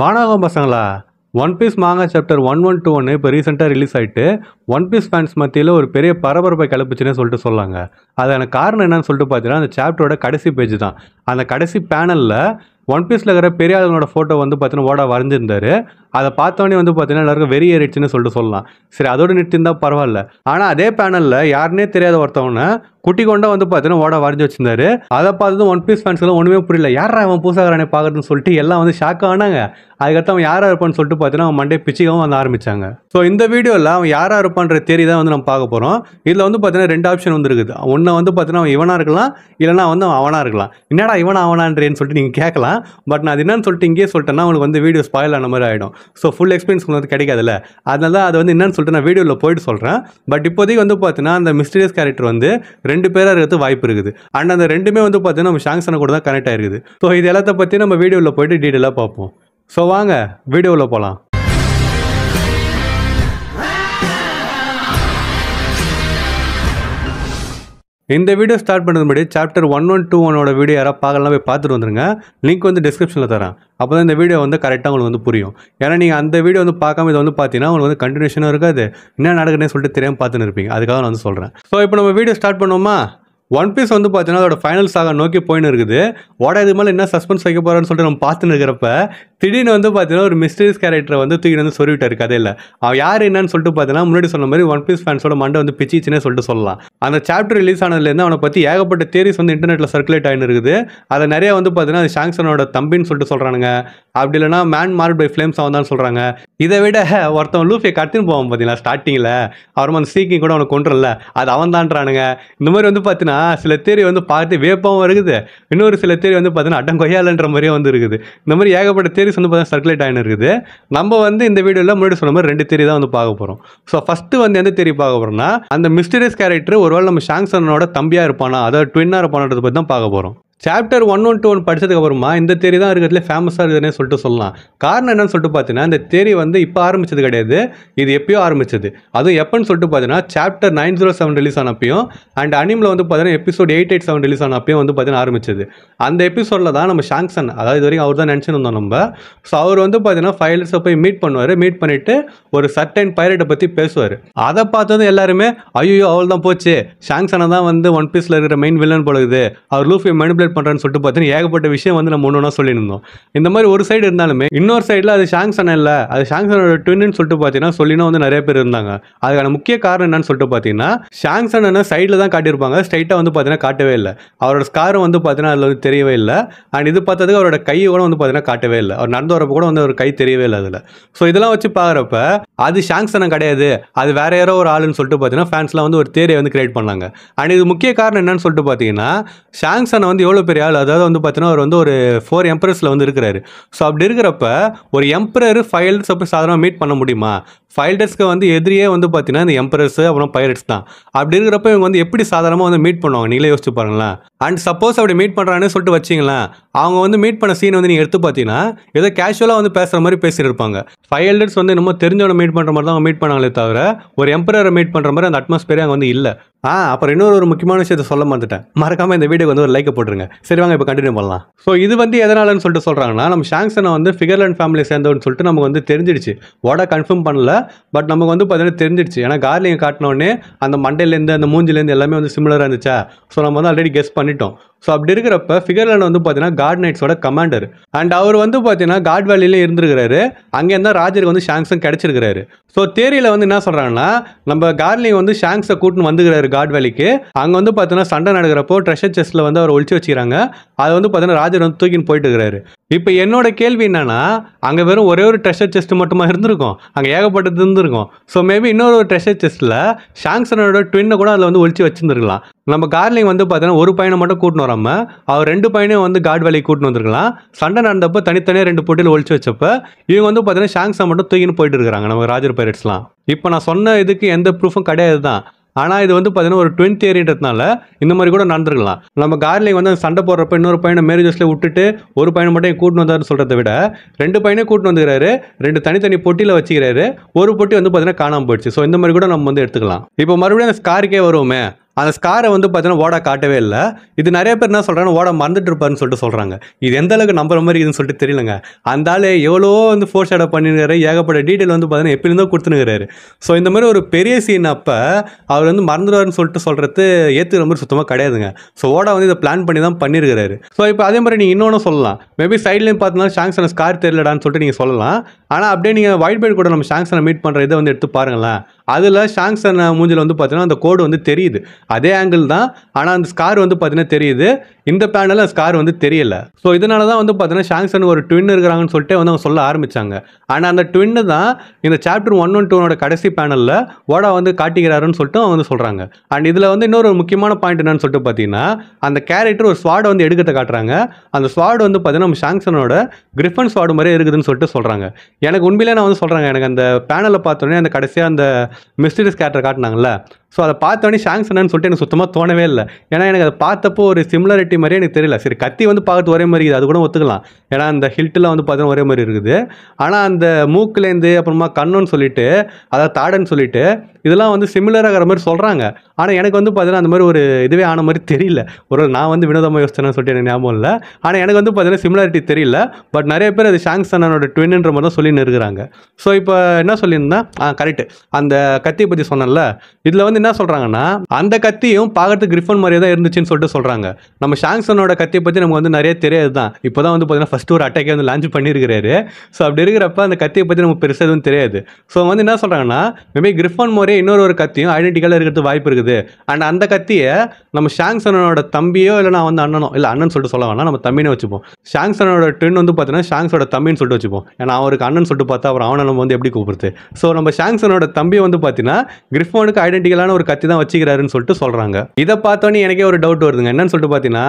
வானாகம் பசங்களா, one piece மாங்கா chapter 1121 இப்போ ரீசெண்டாக ரிலீஸ் ஆகிட்டு ஒன் பீஸ் ஃபேன்ஸ் மத்தியில் ஒரு பெரிய பரபரப்பை கிளப்புச்சுன்னு சொல்லிட்டு சொல்லாங்க. அதுக்கான காரணம் என்னன்னு சொல்லிட்டு பார்த்தீங்கன்னா, அந்த சாப்டரோட கடைசி பேஜ் தான். அந்த கடைசி பேனலில் ஒன் பீஸில் இருக்கிற பெரிய ஆளுங்களோட ஃபோட்டோ வந்து பார்த்தீங்கன்னா ஓட வரைஞ்சிருந்தாரு. அதை பார்த்தோன்னே வந்து பார்த்தீங்கன்னா எல்லாருக்கும் வெறி ஏறிடுச்சுன்னு சொல்லிட்டு சொல்லலாம். சரி, அதோட நிறுத்திருந்தா பரவாயில்ல. ஆனால் அதே பேனலில் யாருன்னே தெரியாத ஒருத்தவனை குட்டி கொண்டா வந்து பார்த்தீங்கன்னா ஓட வரைஞ்சி வச்சிருந்தாரு. அதை பார்த்ததும் ஒன் பீஸ் ஃபேன்ஸ்லாம் ஒன்றுமே புரியல. யாரா அவன் பூசாகரானே பார்க்குறதுன்னு சொல்லிட்டு எல்லாம் வந்து ஷாக் ஆனாங்க. அதுக்கடுத்து அவன் யாராக இருப்பான்னு சொல்லிட்டு பார்த்தீங்கன்னா அவன் மண்டே பிச்சிக்கவும் வந்து ஆரம்பிச்சாங்க. ஸோ இந்த வீடியோவில் அவன் யாராக இருப்பான்ற தேரி தான் வந்து நம்ம பார்க்க போகிறோம். இதில் வந்து பார்த்தீங்கன்னா 2 ஆப்ஷன் வந்து இருக்குது. ஒன்று வந்து பார்த்தீங்கன்னா அவன் இவனாக இருக்கலாம், இல்லைனா வந்து அவன் அவனாக இருக்கலாம். என்னடா இவனா அவனான்றேன்னு சொல்லிட்டு நீங்கள் கேட்கலாம். பட் நான் அது என்னன்னு சொல்லிட்டு இங்கேயே சொல்லிட்டேன்னா உங்களுக்கு வந்து வீடியோ ஸ்பாயில் ஆன மாதிரி ஆகிடும். ஸோ ஃபுல் எக்ஸ்பீரியன்ஸ் வந்து கிடைக்காதுல்ல. அதனால தான் அது வந்து என்னன்னு சொல்லிட்டு நான் வீடியோவில் போயிட்டு சொல்கிறேன். பட் இப்போதைக்கு வந்து பார்த்தீங்கன்னா அந்த மிஸ்டீரியஸ் கேரக்டர் வந்து 2 பேராக இருக்கிறது வாய்ப்பு இருக்குது. அண்ட் அந்த 2மே வந்து பார்த்தீங்கன்னா நம்ம ஷாங்ஸனை கூட தான் கனெக்ட் ஆகிருக்குது. ஸோ இது எல்லாத்த பற்றி நம்ம வீடியோவில் போயிட்டு டீட்டெயிலாக பார்ப்போம். ஸோ வாங்க வீடியோவில் போகலாம். இந்த வீடியோ ஸ்டார்ட் பண்ணுறது முன்னாடி சாப்டர் 1121 வீடியோ யாராவது பார்க்கலாம் போய் பார்த்துட்டு வந்துருங்க. லிங்க் வந்து டிஸ்கிரிப்ஷனில் தரேன். அப்போ தான் இந்த வீடியோ வந்து கரெக்டாக உங்களுக்கு வந்து புரியும். ஏன்னா நீங்கள் அந்த வீடியோ வந்து பார்க்காம இதை வந்து பார்த்தீங்கன்னா உங்களுக்கு வந்து கண்டினியூஷனும் இருக்காது. என்ன நடக்குதுன்னு சொல்லிட்டு தெரியாமல் பார்த்துன்னு இருப்பீங்க. அதுக்காக நான் வந்து சொல்கிறேன். ஸோ இப்போ நம்ம வீடியோ ஸ்டார்ட் பண்ணுவோமா? ஒன் பீஸ் வந்து பார்த்தீங்கன்னா அதோட ஃபைனல் சாகா நோக்கி போயின்னு இருக்குது. இது மேலே என்ன சஸ்பென்ஸ் வைக்க போகிறான்னு சொல்லிட்டு நம்ம பார்த்துன்னு இருக்கிறப்ப திடீர்னு வந்து பார்த்தீங்கன்னா ஒரு மிஸ்டீரியஸ் கேரக்டரை வந்து தூக்கி வந்து சொல்லிவிட்டாரு கதையில். அவன் யார் என்னன்னு சொல்லிட்டு பார்த்தீங்கன்னா முன்னாடி சொன்ன மாதிரி ஒன் பீஸ் ஃபேன்ஸோட மண்டை வந்து பிச்சிச்சுன்னே சொல்லிட்டு சொல்லலாம். அந்த சாப்டர் ரிலீஸ் ஆனதுலேருந்து அவனை பற்றி ஏகப்பட்ட தியரிஸ் வந்து இன்டர்நெட்டில் சர்க்குலேட் ஆகின்னு இருக்குது. அதை நிறைய வந்து பார்த்தீங்கன்னா அது ஷாங்ஸனோட தம்பின்னு சொல்லிட்டு சொல்கிறானுங்க. அப்படி இல்லைனா மேன் மார்ட் பை ஃப்ளேம்ஸ் அவன் தான் சொல்கிறாங்க. இதை விட ஒருத்தன் லூஃபியை கடத்தின்னு போவான் பார்த்தீங்களா ஸ்டார்டிங்கில், அப்புறமா அந்த சீக்கிங் கூட அவனை கொண்டுறல, அது அவன் தான்றானுங்க. இந்த மாதிரி வந்து பார்த்தீங்கன்னா சில தேரி வந்து பார்த்து வேப்பாவும் இருக்குது. இன்னொரு சில தேரி வந்து பார்த்தீங்கன்னா அட்டம் கொய்யாலன்ற மாதிரியே வந்து இருக்குது. இந்த மாதிரி ஏகப்பட்ட தேரிஸ் வந்து பார்த்தீங்கன்னா சர்க்குலேட் ஆகின்னு இருக்குது. நம்ம வந்து இந்த வீடியோவில் முன்னாடி சொன்ன மாதிரி 2 தேரி தான் வந்து பார்க்க போகிறோம். ஸோ ஃபஸ்ட்டு வந்து எந்த தேரி பார்க்க போகிறோம்னா, அந்த மிஸ்டீரியஸ் கேரக்டர் ஒருவேளை நம்ம ஷாங்ஸனோட தம்பியாக இருப்பானா, அதாவது ட்வின்னாக இருப்பானதை பற்றி தான் பார்க்க போகிறோம். சாப்டர் 1121 படித்ததுக்கு அப்புறமா இந்த தேரி தான் இருக்கிறதுல ஃபேமஸாக இருக்குதுன்னே சொல்லிட்டு சொல்லலாம். காரணம் என்னன்னு சொல்லிட்டு பார்த்தீங்கன்னா இந்த தேரி வந்து இப்போ ஆரம்பிச்சது கிடையாது, இது எப்பயோ ஆரம்பிச்சது. அதுவும் எப்போன்னு சொல்லிட்டு பார்த்தீங்கன்னா சாப்டர் 907 ரிலீஸ் ஆனப்பையும் அண்ட் அனிமில் வந்து பார்த்தீங்கன்னா எபிசோட் 887 ரிலீஸ் ஆனப்பையும் வந்து பார்த்தீங்கன்னா ஆரம்பிச்சது. அந்த எபிசோடில் தான் நம்ம ஷாங்ஸன், அதாவது இது வரைக்கும் அவர் தான் நினச்சிருந்தோம் நம்ம. ஸோ அவர் வந்து பார்த்தீங்கன்னா ஃபைலர்ஸை போய் மீட் பண்ணுவார். மீட் பண்ணிவிட்டு ஒரு சர்டைன் பைரட்டை பற்றி பேசுவார். அதை பார்த்ததும் எல்லாருமே ஐயோ அவள் தான் போச்சு, ஷாங்ஸனை தான் வந்து ஒன் பீஸில் இருக்கிற மெயின் வில்லன் போலகுது, அவர் லூஃபியை மேனிபுலேட் பண்றேன்னு சொல்லிட்டு பார்த்தீங்கன்னா ஏகப்பட்ட விஷயம் வந்து நம்ம ஒன்றா சொல்லியிருந்தோம். இந்த மாதிரி ஒரு சைடு இருந்தாலுமே இன்னொரு சைடில் அது ஷாங்ஸன் இல்லை, அது ஷாங்ஸனோட ட்வின்னு சொல்லிட்டு பார்த்தீங்கன்னா சொல்லினா வந்து நிறைய பேர் இருந்தாங்க. அதுக்கான முக்கிய காரணம் என்னன்னு சொல்லிட்டு பார்த்தீங்கன்னா ஷாங்ஸன் சைடில் தான் காட்டியிருப்பாங்க, ஸ்ட்ரைட்டாக வந்து பார்த்தீங்கன்னா காட்டவே இல்லை. அவரோட ஸ்காரும் வந்து பார்த்தீங்கன்னா அதில் வந்து தெரியவே இல்லை. அண்ட் இது பார்த்ததுக்கு அவரோட கையை கூட வந்து பார்த்தீங்கன்னா காட்டவே இல்லை. அவர் நடந்து வரப்போ கூட வந்து ஒரு கை தெரியவே இல்லை அதில். ஸோ இதெல்லாம் வச்சு பார்க்குறப்ப அது ஷாங்ஸன் கிடையாது, அது வேற யாரோ ஒரு ஆளுன்னு சொல்லிட்டு பார்த்தீங்கன்னா ஃபேன்ஸ்லாம் வந்து ஒரு தேரியை வந்து கிரியேட் பண்ணாங்க. அண்ட் இது முக்கிய காரணம் என்னன்னு சொல்லிட்டு பார்த்தீங்கன்னா ஷாங்ஸன் வந்து எவ்வளோ பெரிய ஆள், அதாவது வந்து பார்த்தீங்கன்னா அவர் வந்து ஒரு 4 எம்பரர்ஸில் வந்து இருக்கிறாரு. ஸோ அப்படி இருக்கிறப்ப ஒரு எம்பரர் ஃபைல்டர்ஸை போய் சாதாரணமாக மீட் பண்ண முடியுமா? ஃபைல்டர்ஸ்க்கு வந்து எதிரியே வந்து பார்த்தீங்கன்னா இந்த எம்பரர்ஸ் அப்புறம் பைரட்ஸ் தான். அப்படி இருக்கிறப்ப இவங்க வந்து எப்படி சாதாரணமாக வந்து மீட் பண்ணுவாங்க, நீங்களே யோசிச்சு பாருங்களேன். அண்ட் சப்போஸ் அப்படி மீட் பண்ணுறாங்கன்னு சொல்லிட்டு வச்சிங்களேன், அவங்க வந்து மீட் பண்ண சீன் வந்து நீங்கள் எடுத்து பார்த்தீங்கன்னா ஏதோ கேஷுவலாக வந்து பேசுகிற மாதிரி பேசிட்டு இருப்பாங்க. ஃபைல்டர்ஸ் வந்து இன்னமும் தெரிஞ்சவனை மீட் பண்ணுற மாதிரி தான் அவங்க மீட் பண்ணாங்களே தவிர ஒரு எம்பரரை மீட் பண்ணுற மாதிரி அந்த அட்மாஸ்பியரே அங்கே வந்து இல்லை. அப்புறம் இன்னொரு முக்கியமான விஷயத்தை சொல்ல மாட்டேன், மறக்காமல் இந்த வீடியோக்கு வந்து ஒரு லைக்கை போட்டுருங்க. சரி வாங்க இப்போ கண்டினியூ பண்ணலாம். ஸோ இது வந்து எதனாலன்னு சொல்லிட்டு சொல்கிறாங்கன்னா, நம்ம ஷாங்ஸனை வந்து ஃபிகர்லேண்ட் ஃபேமிலி சேர்ந்தவன்னு சொல்லிட்டு நமக்கு வந்து தெரிஞ்சிடுச்சு. கன்ஃபார்ம் பண்ணல, பட் நமக்கு வந்து பார்த்தீங்கன்னா தெரிஞ்சிடுச்சு. ஏன்னா கார்லிங்கை காட்டினோடனே அந்த மண்டையிலேருந்து அந்த மூஞ்சிலேருந்து எல்லாமே வந்து சிமிலராக இருந்துச்சா. ஸோ நம்ம வந்து ஆல்ரெடி கெஸ் பண்ணிட்டோம். ஸோ அப்படி இருக்கிறப்ப ஃபிகர்லேண்ட் வந்து பார்த்தீங்கன்னா காட் நைட்ஸோட கமாண்டர். அண்ட் அவர் வந்து பார்த்தீங்கன்னா காட் வேலியிலே இருந்திருக்கிறாரு. அங்கேருந்து ராஜருக்கு வந்து ஷாங்ஸன் கிடைச்சிருக்கிறாரு. ஸோ தேரியில் வந்து என்ன சொல்கிறாங்கன்னா, நம்ம கார்லிங் வந்து ஷாங்ஸை கூட்டின்னு வந்துக்கிறாரு காட் வேலிக்கு. அங்கே வந்து பார்த்தீங்கன்னா சண்டை நடக்கிறப்போ ட்ரெஷர் செஸ்ட்டில் வந்து அவர் ஒழிச்சு வச்சுக்கிறாங்க. அதை வந்து பார்த்தீங்கன்னா ராஜர் வந்து தூக்கின்னு போயிட்டு இருக்கிறாரு. இப்போ என்னோட கேள்வி என்னன்னா, அங்கே வெறும் ஒரே ஒரு ட்ரெஷர் செஸ்ட் மட்டுமா இருந்திருக்கும், அங்கே ஏகப்பட்டது இருந்திருக்கும். ஸோ மேபி இன்னொரு ட்ரெஷர் செஸ்ட்டில் ஷாங்ஸனோட ட்வின்னை கூட அதில் வந்து ஒழிச்சு வச்சுருந்துருக்கலாம். நம்ம கார்லிங் வந்து பார்த்தீங்கன்னா ஒரு பையனை மட்டும் கூட்டின்னு வராமல் அவர் 2 பையனையும் வந்து காட் வேலைக்கு கூட்டின்னு வந்திருக்கலாம். சண்டை நடந்தப்போ தனித்தனியாக 2 போட்டியில் ஒழிச்சு வச்சப்ப இவங்க வந்து பார்த்தீங்கன்னா ஷாங்ஸை மட்டும் தூக்கின்னு போயிட்டு இருக்கிறாங்க நம்ம ராஜர் பைரட்ஸ்லாம். இப்போ நான் சொன்ன இதுக்கு எந்த ப்ரூஃபும் கிடையாது தான். ஆனால் இது வந்து பார்த்தீங்கன்னா ஒரு ட்வின் தியரின்றதுனால இந்த மாதிரி கூட நடந்துருக்கலாம். நம்ம கார்லிங் வந்து சண்டை போடுறப்ப இன்னொரு பையனை மேரேஜஸில் விட்டுட்டு ஒரு பையனை மட்டும் கூட்டின்னு வந்தாருன்னு சொல்கிறத விட 2 பையனையும் கூட்டின்னு வந்துக்கிறாரு, 2 தனித்தனி பொட்டியில் வச்சுக்கிறாரு, ஒரு பொட்டி வந்து பார்த்தீங்கன்னா காணாமல் போயிடுச்சு. ஸோ இந்த மாதிரி கூட நம்ம வந்து எடுத்துக்கலாம். இப்போ மறுபடியும் அந்த ஸ்காருக்கே வருவோமே, அந்த ஸ்காரை வந்து பார்த்தீங்கன்னா ஓடா காட்டவே இல்லை. இது நிறைய பேர் என்ன சொல்கிறாங்க, ஓடா மறந்துட்டு இருப்பாருன்னு சொல்லிட்டு சொல்கிறாங்க. இது எந்த அளவுக்கு நம்புற மாதிரி இதுன்னு சொல்லிட்டு தெரியலங்க. அந்த ஆள் எவ்வளோ வந்து ஃபோர் ஷேடோ பண்ணிருக்காரு, ஏகப்பட்ட டீட்டெயில் வந்து பார்த்தீங்கன்னா எப்படிருந்தோ கொடுத்துனுக்கிறாரு. ஸோ இந்த மாதிரி ஒரு பெரிய சீன் அப்போ அவர் வந்து மறந்துடுவாருன்னு சொல்லிட்டு சொல்கிறது ஏற்றுக்கிற மாதிரி சுத்தமாக கிடையாதுங்க. ஸோ ஓடா வந்து இதை பிளான் பண்ணி தான் பண்ணியிருக்கிறாரு. ஸோ இப்போ அதே மாதிரி நீங்கள் இன்னொன்று சொல்லலாம், மேபி சைட்லேயும் பார்த்தீங்கன்னா ஷாங்ஸனை ஸ்கார் தெரியலடான்னு சொல்லிட்டு நீங்கள் சொல்லலாம். ஆனால் அப்படியே நீங்கள் ஒயிட் பெல்ட் கூட நம்ம ஷாங்ஸனை மீட் பண்ணுற இதை வந்து எடுத்து பாருங்களேன். அதில் ஷாங்ஸன் மூஞ்சில் வந்து பார்த்தீங்கன்னா அந்த கோடு வந்து தெரியுது, அதே ஆங்கிள் தான். ஆனால் அந்த ஸ்கார் வந்து பார்த்தீங்கன்னா தெரியுது. இந்த பேனலில் ஸ்கார் வந்து தெரியல. ஸோ இதனால தான் வந்து பார்த்தீங்கன்னா ஷாங்ஸன் ஒரு ட்வின் இருக்கிறாங்கன்னு சொல்லிட்டு வந்து அவங்க சொல்ல ஆரம்பித்தாங்க. ஆனால் அந்த ட்வின்னு தான் இந்த சாப்டர் 112 கடைசி பேனலில் ஓடா வந்து காட்டிக்கிறாருன்னு சொல்லிட்டு அவங்க வந்து சொல்கிறாங்க. அண்ட் இதில் வந்து இன்னொரு முக்கியமான பாயிண்ட் என்னன்னு சொல்லிட்டு பார்த்தீங்கன்னா, அந்த கேரக்டர் ஒரு ஸ்வாடை வந்து எடுக்கிறத காட்டுறாங்க. அந்த ஸ்வாடு வந்து பார்த்தீங்கன்னா நம்ம ஷாங்ஸனோட கிரிஃபன் ஸ்வாடு மாதிரியே இருக்குதுன்னு சொல்லிட்டு சொல்கிறாங்க. எனக்கு உண்மையிலே நான் வந்து சொல்கிறேங்க, எனக்கு அந்த பேனலை பார்த்தோன்னே அந்த கடைசியாக அந்த மிஸ்டீரியஸ் கேரக்டர் காட்டினாங்கல்ல, ஸோ அதை பார்த்தோன்னே ஷாங்ஸனான்னு சொல்லிட்டு எனக்கு சுத்தமாக தோணவே இல்லை. ஏன்னா எனக்கு அதை பார்த்தப்போ ஒரு சிமிலாரிட்டி மாதிரியே எனக்கு தெரியல. சரி, கத்தி வந்து பார்க்கறது ஒரே மாதிரி இருக்குது, அது கூட ஒத்துக்கலாம். ஏன்னா அந்த ஹில்ட்டெலாம் வந்து பார்த்தீங்கன்னா ஒரே மாதிரி இருக்குது. ஆனால் அந்த மூக்குலேருந்து அப்புறமா கண்ணுன்னு சொல்லிட்டு, அதாவது தாடன்னு சொல்லிட்டு, இதெல்லாம் வந்து சிமிலராகிற மாதிரி சொல்கிறாங்க. ஆனால் எனக்கு வந்து பார்த்தீங்கன்னா அந்த மாதிரி ஒரு இதுவே ஆன மாதிரி தெரியல. ஒரு நான் வந்து வினோதமாக யோசிச்சேன்னு சொல்லிட்டு எனக்கு ஞாபகம் இல்லை. ஆனால் எனக்கு வந்து பார்த்தீங்கன்னா சிமிலாரிட்டி தெரியல. பட் நிறைய பேர் அது ஷாங்ஸனோட ட்வின்ன்ற மாதிரி தான் சொல்லின்னு இருக்கிறாங்க. ஸோ இப்போ என்ன சொல்லியிருந்தேன், கரெக்டு, அந்த கத்தியை பற்றி சொன்னேன்ல, இதில் வந்து என்ன சொல்கிறாங்கன்னா, அந்த கத்தியும் பார்க்கறதுக்கு கிரிஃபன் மாதிரியே தான் இருந்துச்சுன்னு சொல்லிட்டு சொல்கிறாங்க. நம்ம ஷாங்ஸனோட கத்தியை பற்றி நமக்கு வந்து நிறைய தெரியாது தான். இப்போ தான் வந்து பார்த்தீங்கன்னா ஃபஸ்ட்டு ஒரு அட்டாக்கே வந்து லான்ச் பண்ணியிருக்கிறாரு. ஸோ அப்படி இருக்கிறப்ப அந்த கத்தியை பற்றி நமக்கு பெருசாக எதுவும் தெரியாது. ஸோ வந்து என்ன சொல்கிறாங்கன்னா, மேபி கிரிஃபன் மாதிரியே இன்னொரு ஒரு கத்தியும் ஐடென்டிக்கலாக இருக்கிறது வாய்ப்பு இருக்குது. அண்ட் அந்த கத்தியை நம்ம ஷாங்ஸனோட தம்பியோ இல்லைனா வந்து அண்ணனோ, இல்லை அண்ணன் சொல்லிட்டு சொல்ல வேணாம், நம்ம தம்பினே வச்சுப்போம். ஷாங்ஸனோட ட்வின் வந்து பார்த்தீங்கன்னா ஷாங்ஸோட தம்பின்னு சொல்லிட்டு வச்சுப்போம். ஏன்னா அவருக்கு அண்ணன் சொல்லிட்டு பார்த்தா அப்புறம் அவனை நம்ம வந்து எப்படி கூப்பிடுறது. ஸோ நம்ம ஷாங்ஸனோட தம்பியை வந்து பார்த்தீங்கன்னா கிரிஃபனுக்கு ஐடென்டிக்கலான ஒரு கத்தி தான் வச்சுக்கிறாருன்னு சொல்லிட்டு சொல்கிறாங்க. இதை பார்த்தோன்னே எனக்கே ஒரு டவுட் வருதுங்க. என்னன்னு சொல்லிட்டு பார்த்தீங்கன்னா,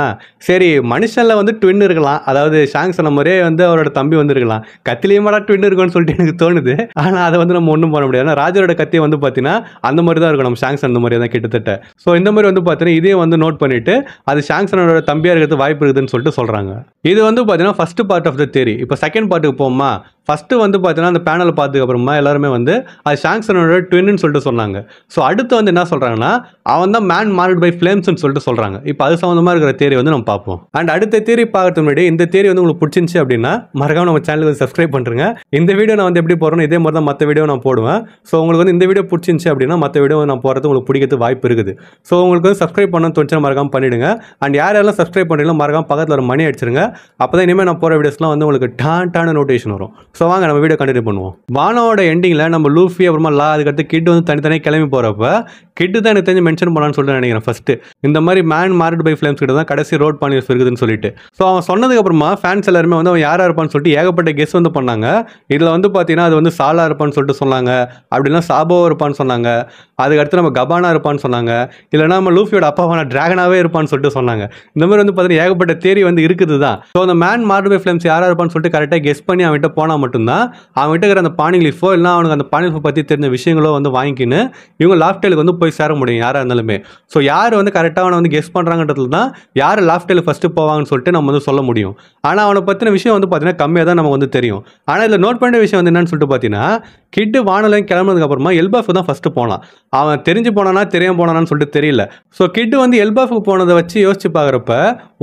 சரி மனுஷனில் வந்து ட்வின் இருக்கலாம், அதாவது ஷாங்ஸன மாதிரியே வந்து அவரோட தம்பி வந்து இருக்கலாம், கத்திலேயுமாடா ட்வின் இருக்குன்னு சொல்லிட்டு எனக்கு தோணுது. ஆனால் அதை வந்து நம்ம ஒன்றும் பண்ண முடியாது. ஏன்னா ராஜரோட கத்தியை வந்து பார்த்தீங்கன்னா அந்த மாதிரி தான் இருக்கும், நம்ம ஷாங்ஸன் அந்த மாதிரி தான் கிட்டத்தட்ட. ஸோ இந்த மாதிரி வந்து பார்த்தீங்கன்னா இதே வந்து நோட் பண்ணிட்டு அது ஷாங்ஸனோட தம்பியாக இருக்கிறது வாய்ப்பு இருக்குதுன்னு சொல்லிட்டு சொல்கிறாங்க. இது வந்து பார்த்தீங்கன்னா first part of the theory. இப்போ செகண்ட் பார்ட்டுக்கு போமா, ஃபஸ்ட்டு வந்து பார்த்தீங்கன்னா அந்த பேனலை பார்த்ததுக்கு அப்புறமா எல்லாருமே வந்து அது ஷாங்ஸனோட ட்வின்னு சொல்லிட்டு சொன்னாங்க. ஸோ அடுத்து வந்து என்ன சொல்கிறாங்கன்னா, அவன் தான் மேன் மார்ட் பை ஃப்ளேம்ஸ்னு சொல்லிட்டு சொல்கிறாங்க. இப்போ அது சம்மந்தமாக இருக்கிற தியரி வந்து நம்ம பார்ப்போம். அண்ட் அடுத்த தியரி பார்க்கறதுக்கு முன்னாடி இந்த தியரி வந்து உங்களுக்கு பிடிச்சிருந்துச்சு அப்படின்னா மறக்காம நம்ம சேனலுக்கு வந்து சப்ஸ்கிரைப் பண்ணுறேங்க. இந்த வீடியோ நான் வந்து எப்படி போடுறேன் இதே மாதிரி தான் மற்ற வீடியோ நான் போடுவேன். ஸோ உங்களுக்கு வந்து இந்த வீடியோ பிடிச்சிருந்துச்சு அப்படின்னா மற்ற வீடியோ நான் போகிறது உங்களுக்கு பிடிக்கிறது வாய்ப்பு இருக்குது. ஸோ உங்களுக்கு வந்து சப்ஸ்கிரைப் பண்ணணும்னு தோணுச்சுன்னா மறக்காம பண்ணிவிடுங்க. அண்ட் யாரெல்லாம் சப்ஸ்கிரைப் பண்ணுறீங்களோ மறக்காம பக்கத்தில் ஒரு மணி அடிச்சிருங்க. அப்போ தான் இனிமேல் நான் போகிற வீடியோஸ்லாம் வந்து உங்களுக்கு டான நோட்டிஃபிகேஷன் வரும். ஸோ வாங்க நம்ம வீடியோ கண்டினியூ பண்ணுவோம். வானோட எண்டிங்கில் நம்ம லூஃபி அப்புறமா அதுக்கடுத்து கிட் வந்து தனித்தனியாக கிளம்பி போகிறப்ப கிட்டு தான் எனக்கு தெரிஞ்சு மென்ஷன் பண்ணலான்னு சொல்லிட்டு நினைக்கிறேன். ஃபஸ்ட்டு இந்த மாதிரி மேன் மார்ட் பை ஃப்ளேம்ஸ் கிட்ட தான் கடைசி ரோட் பானியர்ஸ் இருக்குதுன்னு சொல்லிட்டு. ஸோ அவன் சொன்னதுக்கு அப்புறமா ஃபேன்ஸ் எல்லாருமே வந்து அவன் யாராக இருப்பான்னு சொல்லிட்டு ஏகப்பட்ட கெஸ் வந்து பண்ணாங்க. இதில் வந்து பார்த்தீங்கன்னா அது வந்து சாலா இருப்பான்னு சொல்லிட்டு சொன்னாங்க, அப்படின்னா சாபோ இருப்பான்னு சொன்னாங்க, அதுக்கடுத்து நம்ம கபானா இருப்பான்னு சொன்னாங்க, இல்லைனா நம்ம லூஃபியோட அப்பாவான டிராகனாவே இருப்பான்னு சொல்லிட்டு சொன்னாங்க. இந்த மாதிரி வந்து பார்த்தீங்கன்னா ஏகப்பட்ட தேரி வந்து இருக்குது தான். ஸோ அந்த மேன் மார்ட் பை ஃப்ளேம்ஸ் யாராக இருப்பான்னு சொல்லிட்டு கரெக்டாக கெஸ் பண்ணி அவன்கிட்ட போனால் மட்டும்தான் அவன்கிட்ட இருக்கிற அந்த பானி லீஃபோ இல்லை அவனுக்கு அந்த பானி லீஃபை பற்றி தெரிஞ்ச விஷயங்களோ வந்து வாங்கிக்கின்னு இவங்க லாஃப்டேலுக்கு வந்து போய் சேர முடியும் யாராக இருந்தாலுமே. ஸோ யார் வந்து கரெக்டாக அவனை வந்து கெஸ் பண்ணுறாங்கன்றதுல தான் யார் லாஃப்டேலுக்கு ஃபஸ்ட்டு போவாங்கன்னு சொல்லிட்டு நம்ம வந்து சொல்ல முடியும். ஆனால் அவனை பற்றின விஷயம் வந்து பார்த்தீங்கன்னா கம்மியாக தான் நமக்கு வந்து தெரியும். ஆனால் இதில் நோட் பண்ண விஷயம் வந்து என்னன்னு சொல்லிட்டு பார்த்தீங்கன்னா, கிட்டு வானலையும் கிளம்புனதுக்கு அப்புறமா எல்பாஃப் தான் ஃபஸ்ட்டு போனான். அவன் தெரிஞ்சு போனானா தெரியாம போனானான்னு சொல்லிட்டு தெரியல. ஸோ கிட்டு வந்து எல்பாஃபுக்கு போனதை வச்சு யோசிச்சு பார்க்குறப்ப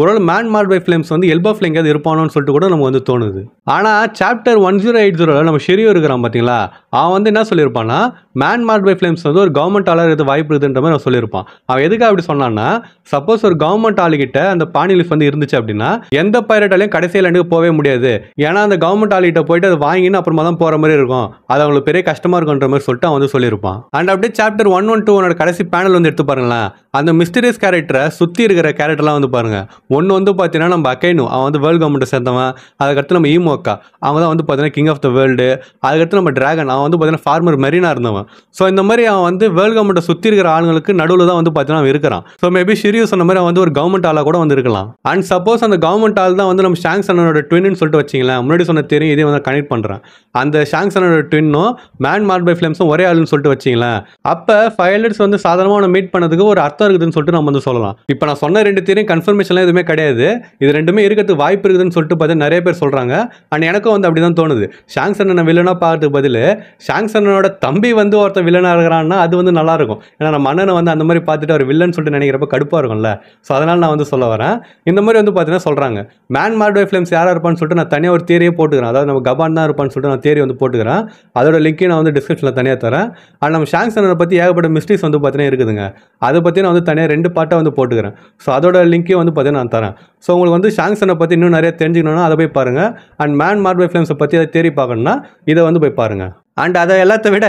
ஒரு மேன் மார்ட் பை ஃப்ளேம்ஸ் வந்து எல்பாஃப்ல எங்கேயாவது இருப்பானோன்னு சொல்லிட்டு கூட நமக்கு வந்து தோணுது. ஆனால் சாப்டர் 1080 நம்ம ஷெரியோ இருக்கிறான் பார்த்தீங்களா, அவன் வந்து என்ன சொல்லியிருப்பான்னா மேன் மார்ட் பை ஃப்ளேம்ஸ் வந்து ஒரு கவர்மெண்ட் ஆளாக இருக்கிறது வாய்ப்பு இருக்குதுன்ற மாதிரி அவன் சொல்லியிருப்பான். அவன் எதுக்காக அப்படி சொன்னான்னா, சப்போஸ் ஒரு கவர்மெண்ட் ஆளுகிட்ட அந்த பானி லீஃப் வந்து இருந்துச்சு அப்படின்னா எந்த பைரட்டாலையும் கடைசியில் ரெண்டுக்கு போகவே முடியாது. ஏன்னா அந்த கவர்மெண்ட் ஆளுகிட்ட போயிட்டு அதை வாங்கின்னு அப்புறமா தான் போகிற மாதிரி இருக்கும், அது அவங்களுக்கு பெரிய கஷ்டமாக இருக்குன்ற மாதிரி சொல்லிட்டு அவன் வந்து சொல்லியிருப்பான். அண்ட் அப்படியே சாப்டர் 112 கடைசி பேனல் வந்து எடுத்து பாருங்களேன். அந்த மிஸ்டீரியஸ் கேரக்டரை சுற்றி இருக்கிற கேரக்டர்லாம் வந்து பாருங்க. ஒன்று வந்து பார்த்தீங்கன்னா நம்ம அக்கைனு, அவன் வந்து வேர்ல்டு கவர்மெண்ட்டை சேர்ந்தவன். அதுக்கடுத்து நம்ம ஈமோக்கா, அவங்க தான் வந்து பார்த்தீங்கன்னா கிங் ஆஃப் த வேர்ல்டு. அதுக்கடுத்து நம்ம டிராகன், அவன் வந்து பார்த்தீங்கன்னா ஃபார்மர் மெரினா இருந்தவன். ஸோ இந்த மாதிரி அவன் வந்து வேர்ல்டு கவர்மெண்ட்டை சுற்றி இருக்கிற ஆளுங்களுக்கு நடுவில் தான் வந்து பார்த்தீங்கன்னா அவன் இருக்கிறான். ஸோ மேபி ஷிரியோ சொன்ன மாதிரி அவன் வந்து ஒரு கவர்மெண்ட் ஆளாக கூட வந்து இருக்கலாம். அண்ட் சப்போஸ் அந்த கவர்மெண்ட் ஆள் தான் வந்து நம்ம ஷாங்ஸனோட ட்வின்னு சொல்லிட்டு வச்சிங்களேன், முன்னாடி சொன்ன தெரியும், இதே வந்து கனெக்ட் பண்ணுறேன். அந்த ஷாங்ஸனோட ட்வின்னும் மேன் மார்ட் பை ஃப்ளேம்ஸும் ஒரே ஆளுன்னு சொல்லிட்டு வச்சிங்களேன், அப்போ ஃபைலர்ஸ் வந்து சாதாரணமாக மீட் பண்ணதுக்கு ஒரு அர்த்தம் இருக்குதுன்னு சொல்லிட்டு நம்ம வந்து சொல்லலாம். இப்போ நான் சொன்ன ரெண்டு தேரியும் கன்ஃபர்மேஷன்லாம் எதுவுமே கிடையாது, இது ரெண்டுமே இருக்கிறதுக்கு வாய்ப்பு இருக்குதுன்னு சொல்லிட்டு பார்த்தா நிறைய பேர் சொல்கிறாங்க. அண்ட் எனக்கும் வந்து அப்படி தான் தோணுது. ஷாங்ஸனை வில்லனா பார்க்கறதுக்கு பதில் ஷாங்ஸனோட தம்பி வந்து வந்து ஒருத்தர் வில்லனாக இருக்கிறான்னா அது வந்து நல்லாயிருக்கும். ஏன்னா நம்ம அண்ணனை வந்து அந்த மாதிரி பார்த்துட்டு அவர் வில்லன் சொல்லிட்டு நினைக்கிறப்ப கடுப்பாக இருக்கும்ல. ஸோ அதனால் நான் வந்து சொல்ல வரேன். இந்த மாதிரி வந்து பார்த்தீங்கன்னா சொல்கிறாங்க மேன் மார்ட் பை ஃப்ளேம்ஸ் யாராக இருப்பான்னு சொல்லிட்டு நான் தனியாக ஒரு தியரியே போட்டுக்கிறேன். அதாவது நம்ம கபான் தான் இருப்பான்னு சொல்லிட்டு நான் தியரி வந்து போட்டுக்கிறேன். அதோட லிங்க்கையும் நான் வந்து டிஸ்கிரிப்ஷனில் தனியாக தரேன். ஆனால் நம்ம ஷாங்ஸ் அண்ணனை பற்றி ஏகப்பட்ட மிஸ்ட்ரீஸ் வந்து பார்த்தீங்கன்னா இருக்குதுங்க. அதை பற்றி நான் வந்து தனியாக 2 பார்ட்டாக வந்து போட்டுக்கிறேன். ஸோ அதோட லிங்க்கையும் வந்து பார்த்தீங்கன்னா நான் தரேன். ஸோ உங்களுக்கு வந்து ஷாங்ஸ் அண்ணனை பற்றி இன்னும் நிறைய தெரிஞ்சுக்கணும்னா அதை போய் பாருங்கள். அண்ட் மேன் மார்ட் பை ஃப்ளேம்ஸை பற்றி அதை தேடி பார்க்கணும்னா இதை வந்து போய் பாருங்கள். அண்ட் அதை எல்லாத்த விட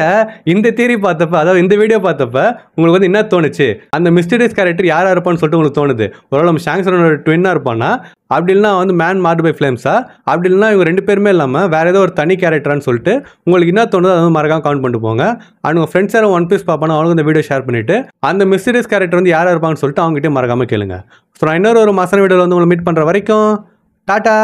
இந்த தியரி பார்த்தப்ப, அதாவது இந்த வீடியோ பார்த்தப்ப உங்களுக்கு வந்து என்ன தோணுச்சு, அந்த மிஸ்டீரியஸ் கேரக்டர் யாராக இருப்பான்னு சொல்லிட்டு உங்களுக்கு தோணுது. ஒருவேளை நம்ம ஷாங்ஸ் அண்ணனோட ட்வின்னாக இருப்பானா, அப்படி இல்லைனா வந்து மேன் மார்ட் பை ஃப்ளேம்ஸா, அப்படி இல்லைனா இவங்க 2 பேருமே இல்லாமல் வேறு ஏதோ ஒரு தனி கேரக்டரான்னு சொல்லிட்டு உங்களுக்கு என்ன தோணுதோ அதை வந்து மறக்காம கமெண்ட் பண்ணிட்டு போங்க. அண்ட் உங்கள் ஃப்ரெண்ட்ஸ் யாரும் ஒன் பீஸ் பார்ப்பானா அவங்களுக்கு இந்த வீடியோ ஷேர் பண்ணிவிட்டு அந்த மிஸ்டீரியஸ் கேரக்டர் வந்து யாராக இருப்பாங்கன்னு சொல்லிட்டு அவங்ககிட்ட மறக்காமல் கேளுங்க. ஸோ நான் இன்னொரு மாசான வீடியோவில் வந்து உங்களை மீட் பண்ணுற வரைக்கும் டாட்டா.